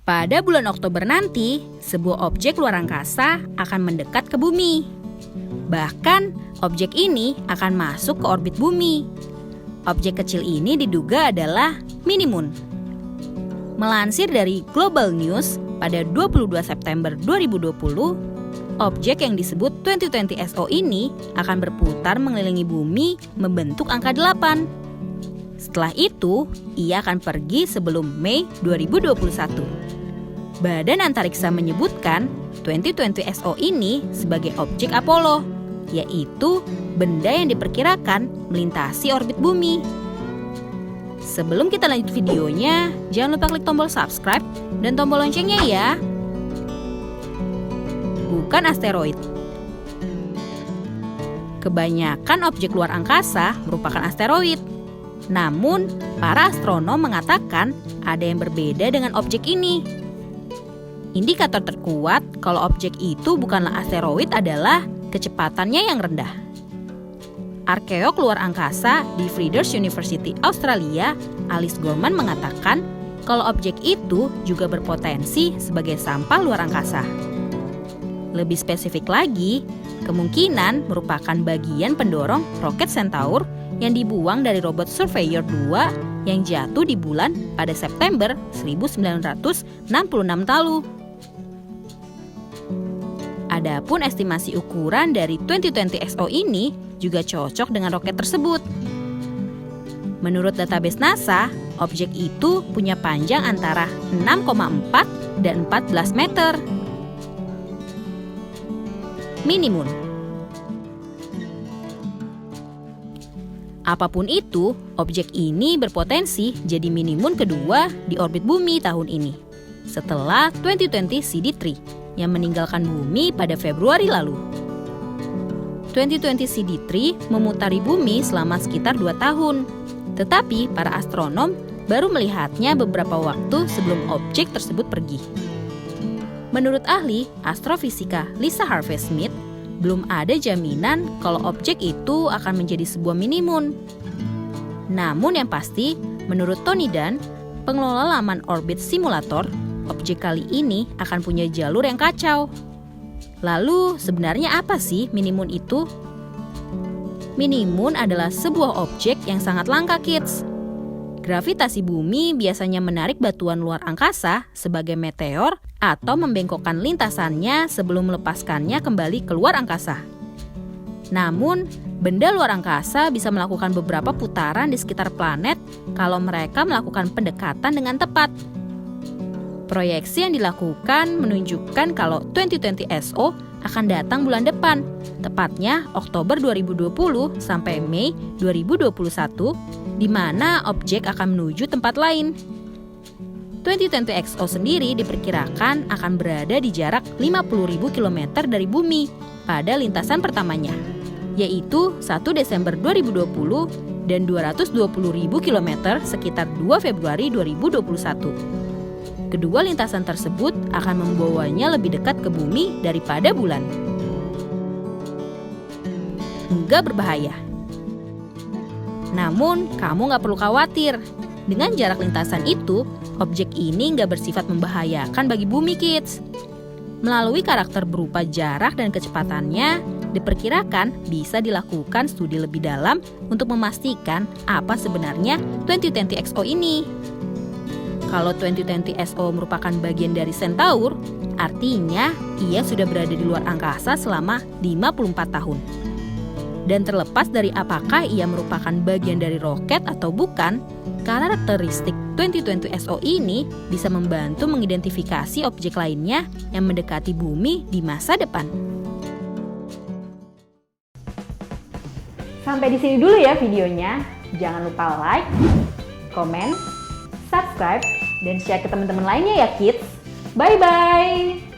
Pada bulan Oktober nanti, sebuah objek luar angkasa akan mendekat ke bumi. Bahkan, objek ini akan masuk ke orbit bumi. Objek kecil ini diduga adalah mini-moon. Melansir dari Global News, pada 22 September 2020, objek yang disebut 2020 SO ini akan berputar mengelilingi bumi membentuk angka 8. Setelah itu, ia akan pergi sebelum Mei 2021. Badan Antariksa menyebutkan 2020 SO ini sebagai objek Apollo, yaitu benda yang diperkirakan melintasi orbit bumi. Sebelum kita lanjut videonya, jangan lupa klik tombol subscribe dan tombol loncengnya ya. Bukan asteroid. Kebanyakan objek luar angkasa merupakan asteroid. Namun, para astronom mengatakan ada yang berbeda dengan objek ini. Indikator terkuat kalau objek itu bukanlah asteroid adalah kecepatannya yang rendah. Arkeolog luar angkasa di Frieders University Australia, Alice Gorman mengatakan kalau objek itu juga berpotensi sebagai sampah luar angkasa. Lebih spesifik lagi, kemungkinan merupakan bagian pendorong roket Centaur yang dibuang dari robot Surveyor 2 yang jatuh di bulan pada September 1966 lalu. Adapun estimasi ukuran dari 2020 SO ini juga cocok dengan roket tersebut. Menurut database NASA, objek itu punya panjang antara 6,4 dan 14 meter. Mini-moon. Apapun itu, objek ini berpotensi jadi mini-moon kedua di orbit bumi tahun ini, setelah 2020 CD3 yang meninggalkan bumi pada Februari lalu. 2020 CD3 memutari bumi selama sekitar 2 tahun, tetapi para astronom baru melihatnya beberapa waktu sebelum objek tersebut pergi. Menurut ahli astrofisika Lisa Harvey-Smith, belum ada jaminan kalau objek itu akan menjadi sebuah mini-moon. Namun yang pasti, menurut Tony Dunn, pengelola laman Orbit Simulator, objek kali ini akan punya jalur yang kacau. Lalu, sebenarnya apa sih mini-moon itu? Mini-moon adalah sebuah objek yang sangat langka, kids. Gravitasi bumi biasanya menarik batuan luar angkasa sebagai meteor atau membengkokkan lintasannya sebelum melepaskannya kembali keluar angkasa. Namun, benda luar angkasa bisa melakukan beberapa putaran di sekitar planet kalau mereka melakukan pendekatan dengan tepat. Proyeksi yang dilakukan menunjukkan kalau 2020 SO akan datang bulan depan, tepatnya Oktober 2020 sampai Mei 2021, di mana objek akan menuju tempat lain. 2020 XO sendiri diperkirakan akan berada di jarak 50.000 km dari bumi pada lintasan pertamanya, yaitu 1 Desember 2020 dan 220.000 km sekitar 2 Februari 2021. Kedua lintasan tersebut akan membawanya lebih dekat ke bumi daripada bulan. Enggak berbahaya. Namun, kamu nggak perlu khawatir. Dengan jarak lintasan itu, objek ini nggak bersifat membahayakan bagi bumi, kids. Melalui karakter berupa jarak dan kecepatannya, diperkirakan bisa dilakukan studi lebih dalam untuk memastikan apa sebenarnya 2020 XO ini. Kalau 2020 SO merupakan bagian dari Centaur, artinya ia sudah berada di luar angkasa selama 54 tahun. Dan terlepas dari apakah ia merupakan bagian dari roket atau bukan, karakteristik 2020 SO ini bisa membantu mengidentifikasi objek lainnya yang mendekati bumi di masa depan. Sampai di sini dulu ya videonya. Jangan lupa like, komen, subscribe, dan share ke teman-teman lainnya ya kids. Bye-bye!